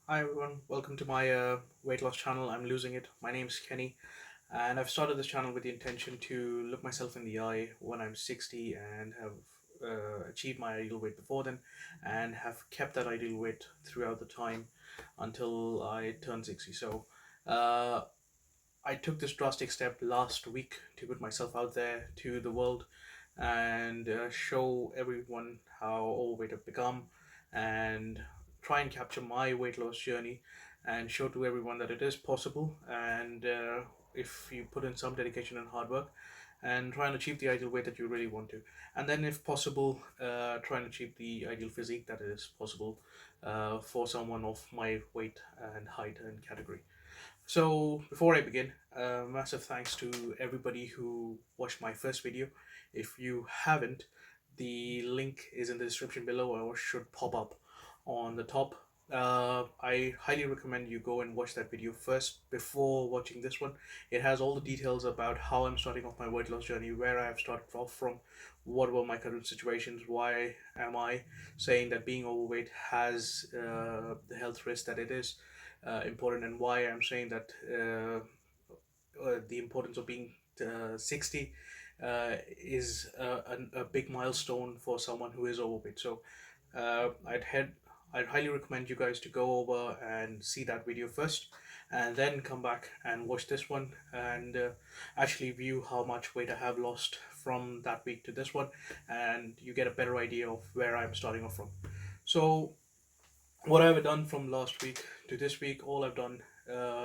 Hi everyone, welcome to my weight loss channel. I'm losing it. My name's Kenny, and I've started this channel with the intention to look myself in the eye when I'm 60 and have achieved my ideal weight before then, and have kept that ideal weight throughout the time until I turn 60. So, uh, I took this drastic step last week to put myself out there to the world and show everyone how overweight I've become and try and capture my weight loss journey and show to everyone that it is possible. And if you put in some dedication and hard work and try and achieve the ideal weight that you really want to, and then if possible, try and achieve the ideal physique that is possible for someone of my weight and height and category. So, before I begin, massive thanks to everybody who watched my first video. If you haven't, the link is in the description below or should pop up on the top. I highly recommend you go and watch that video first before watching this one. It has all the details about how I'm starting off my weight loss journey, where I have started off from, what were my current situations, why am I saying that being overweight has the health risk that it is important, and why I'm saying that the importance of being 60 is a big milestone for someone who is overweight. So I'd highly recommend you guys to go over and see that video first, and then come back and watch this one and actually view how much weight I have lost from that week to this one, and you get a better idea of where I'm starting off from. So what I've done from last week to this week, all I've done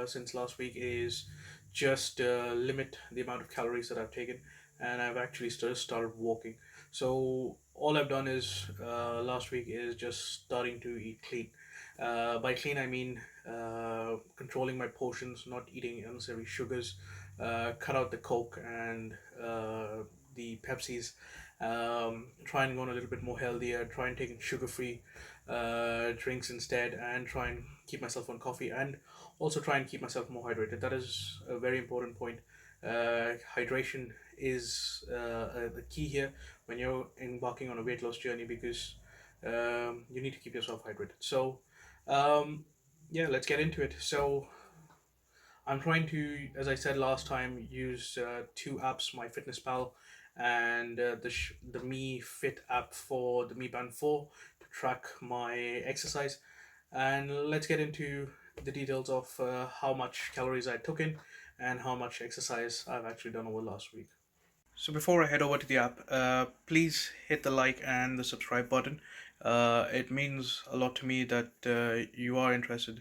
since last week is just limit the amount of calories that I've taken, and I've actually started walking. So all I've done is last week is just starting to eat clean. By clean, I mean controlling my portions, not eating unnecessary sugars, cut out the Coke and the Pepsis, try and go on a little bit more healthier, try and take sugar free drinks instead, and try and keep myself on coffee, and also try and keep myself more hydrated. That is a very important point. Hydration is the key here when you're embarking on a weight loss journey, because you need to keep yourself hydrated. So um, yeah, let's get into it. So I'm trying to, as I said last time, use two apps: My Fitness Pal and the Me Fit app for the Mi Band 4 to track my exercise. And let's get into the details of how much calories I took in and how much exercise I've actually done over last week. So before I head over to the app, please hit the like and the subscribe button. It means a lot to me that you are interested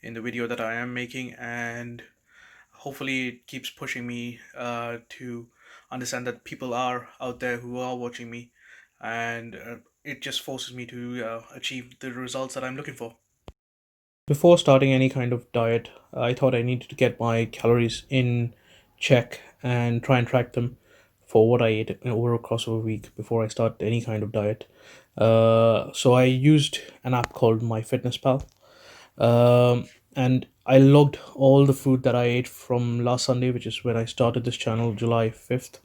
in the video that I am making, and hopefully it keeps pushing me to understand that people are out there who are watching me, and it just forces me to achieve the results that I'm looking for. Before starting any kind of diet, I thought I needed to get my calories in check and try and track them for what I ate over a course of a week before I start any kind of diet. So I used an app called MyFitnessPal, and I logged all the food that I ate from last Sunday, which is when I started this channel, July 5th,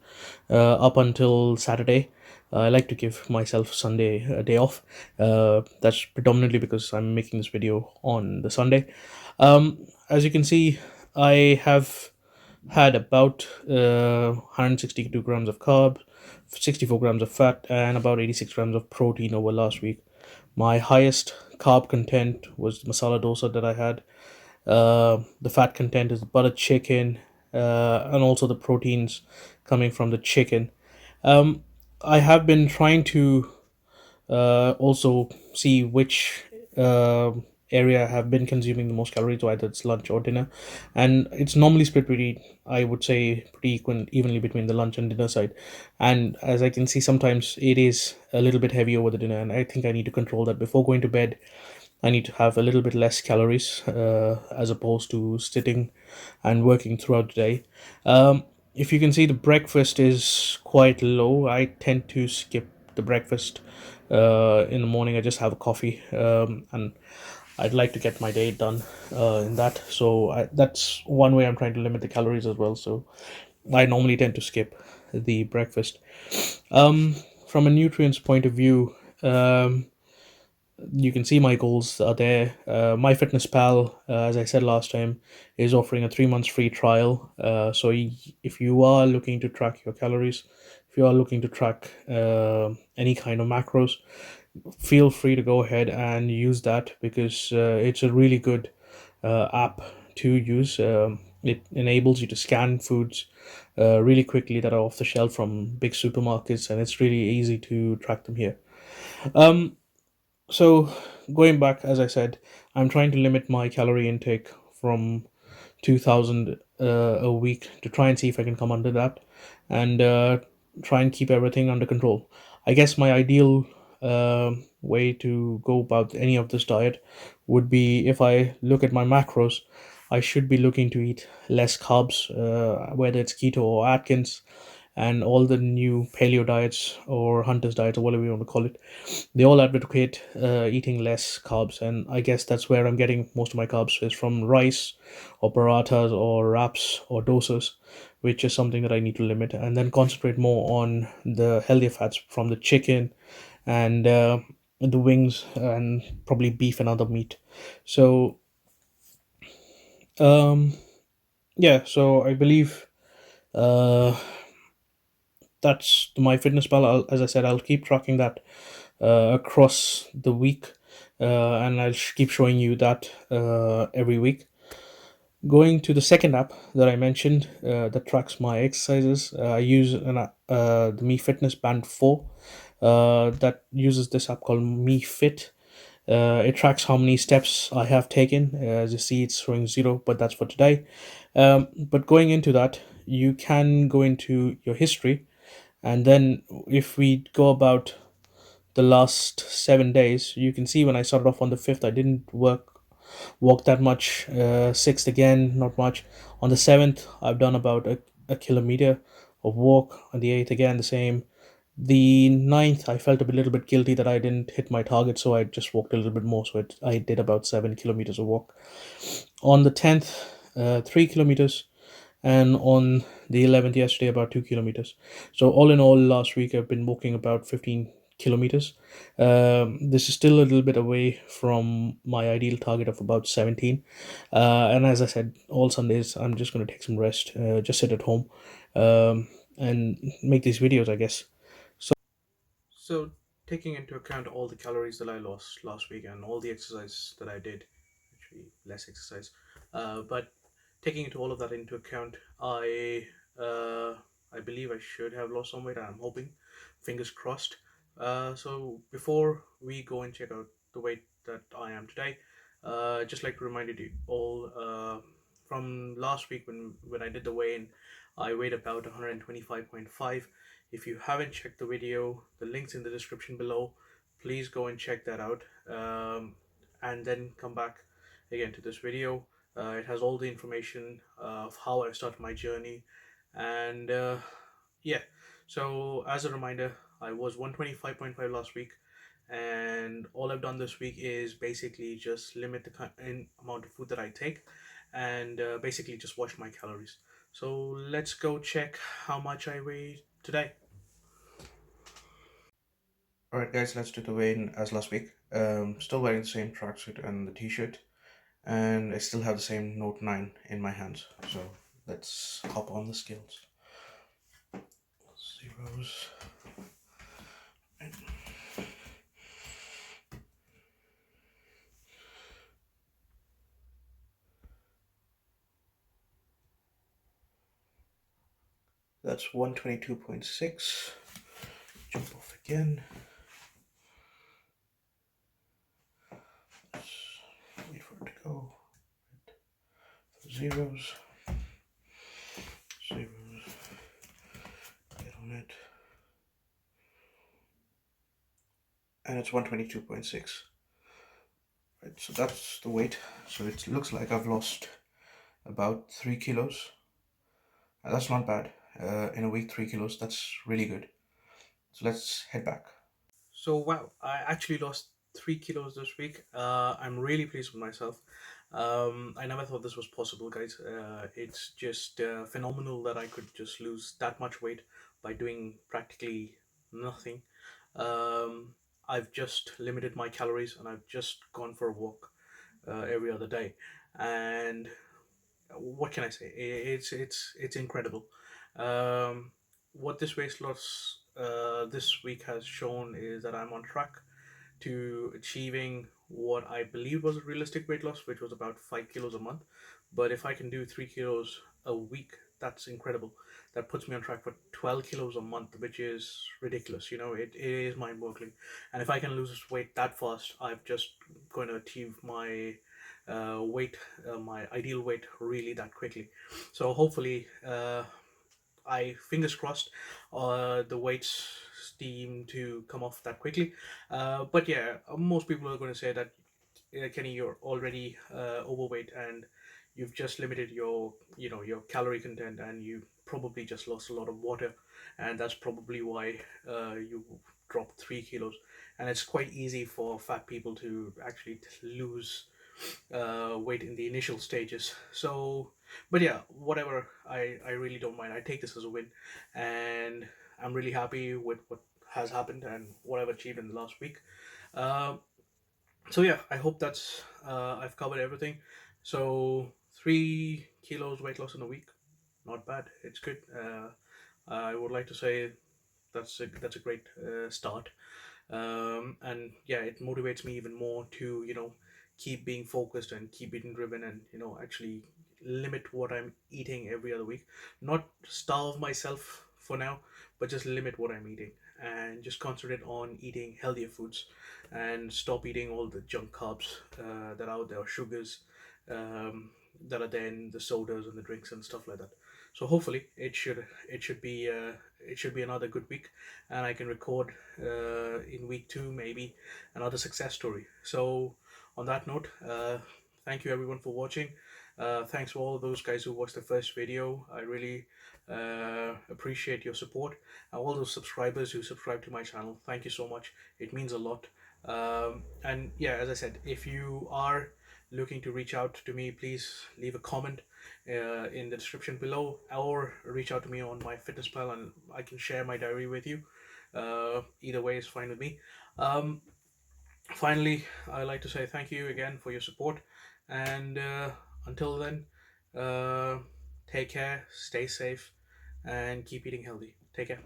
up until Saturday. I like to give myself Sunday a day off. That's predominantly because I'm making this video on the Sunday. As you can see, I have had about 162 grams of carbs, 64 grams of fat, and about 86 grams of protein over last week. My highest carb content was the masala dosa that I had. The fat content is butter chicken, and also the proteins coming from the chicken. Um, I have been trying to also see which area have been consuming the most calories, whether it's lunch or dinner, and it's normally split pretty, I would say, pretty evenly between the lunch and dinner side. And as I can see, sometimes it is a little bit heavy over the dinner, and I think I need to control that before going to bed. I need to have a little bit less calories as opposed to sitting and working throughout the day. If you can see, the breakfast is quite low. I tend to skip the breakfast in the morning. I just have a coffee, and I'd like to get my day done in that. So that's one way I'm trying to limit the calories as well. So I normally tend to skip the breakfast. From a nutrients point of view, you can see my goals are there. MyFitnessPal, as I said last time, is offering a 3 months free trial. If you are looking to track your calories, if you are looking to track any kind of macros, feel free to go ahead and use that, because it's a really good app to use. It enables you to scan foods really quickly that are off the shelf from big supermarkets, and it's really easy to track them here. Um, so, going back, as I said, I'm trying to limit my calorie intake from 2000 a week to try and see if I can come under that, and try and keep everything under control. I guess my ideal way to go about any of this diet would be, if I look at my macros, I should be looking to eat less carbs, whether it's keto or Atkins, and all the new paleo diets or hunters diets or whatever you want to call it. They all advocate eating less carbs, and I guess that's where I'm getting most of my carbs is from rice or parathas or wraps or dosas, which is something that I need to limit, and then concentrate more on the healthier fats from the chicken and the wings and probably beef and other meat. So um, yeah, so I believe uh, that's my fitness pal. As I said, I'll keep tracking that across the week, and I'll keep showing you that every week. Going to the second app that I mentioned that tracks my exercises, I use the Me Fitness Band 4 that uses this app called Me Fit. It tracks how many steps I have taken. As you see, it's showing zero, but that's for today. But going into that, you can go into your history, and then if we go about the last 7 days, you can see when I started off on the 5th, I didn't walk that much. Sixth again, not much. On the 7th, I've done about a kilometer of walk. On the 8th, again the same. The ninth, I felt a little bit guilty that I didn't hit my target, so I just walked a little bit more. I did about 7 kilometers of walk. On the 10th, 3 kilometers, and on the 11th, yesterday, about 2 kilometers. So all in all, last week I've been walking about 15 kilometers. This is still a little bit away from my ideal target of about 17. And as I said, all Sundays I'm just going to take some rest, just sit at home, and make these videos, I guess. So, taking into account all the calories that I lost last week and all the exercise that I did, actually less exercise, but taking into all of that into account, uh, I believe I should have lost some weight. I'm hoping, fingers crossed. So before we go and check out the weight that I am today, just like to remind you all, from last week when I did the weigh-in, I weighed about 125.5. If you haven't checked the video, the link's in the description below. Please go and check that out, and then come back again to this video. It has all the information of how I started my journey, and yeah. So as a reminder, I was 125.5 last week, and all I've done this week is basically just limit the amount of food that I take, and basically just watch my calories. So let's go check how much I weigh today. Alright, guys, let's do the weigh-in as last week. Still wearing the same tracksuit and the t-shirt, and I still have the same Note 9 in my hands. So let's hop on the scales. Zeros. That's 122.6. Jump off again. Let's wait for it to go. Zeros. Zeros. Get on it. And it's 122.6. Right, so that's the weight. So it looks like I've lost about 3 kilos. That's not bad. In a week, 3 kilos, that's really good. So let's head back. So wow, I actually lost 3 kilos this week. I'm really pleased with myself. I never thought this was possible, guys. It's just phenomenal that I could just lose that much weight by doing practically nothing. Um, I've just limited my calories and I've just gone for a walk every other day. And what can I say? It's incredible. Um, what this weight loss this week has shown is that I'm on track to achieving what I believe was a realistic weight loss, which was about 5 kilos a month. But if I can do 3 kilos a week, that's incredible. That puts me on track for 12 kilos a month, which is ridiculous. It is mind boggling. And if I can lose weight that fast, I'm just going to achieve my weight, my ideal weight, really that quickly. So hopefully, I fingers crossed, the weights seem to come off that quickly. But yeah, most people are going to say that, Kenny, you're already overweight and you've just limited your calorie content, and you probably just lost a lot of water, and that's probably why you dropped 3 kilos. And it's quite easy for fat people to actually lose weight in the initial stages. So, but yeah, whatever. I really don't mind. I take this as a win, and I'm really happy with what has happened and what I've achieved in the last week. Um, so yeah, I hope that's I've covered everything. So 3 kilos weight loss in a week, not bad. It's good. I would like to say that's a great start. And yeah, it motivates me even more to keep being focused and keep being driven, and actually limit what I'm eating every other week. Not starve myself for now, but just limit what I'm eating and just concentrate on eating healthier foods and stop eating all the junk carbs that are out there, or sugars um, that are there in the sodas and the drinks and stuff like that. So hopefully it should be another good week, and I can record in week two maybe another success story. So on that note, thank you everyone for watching. Thanks for all of those guys who watched the first video. I really appreciate your support. All those subscribers who subscribe to my channel, thank you so much. It means a lot. And yeah, as I said, if you are looking to reach out to me, please leave a comment in the description below, or reach out to me on my fitness pal and I can share my diary with you. Either way is fine with me. um, Finally, I'd like to say thank you again for your support, and until then, uh, take care, stay safe, and keep eating healthy. Take care.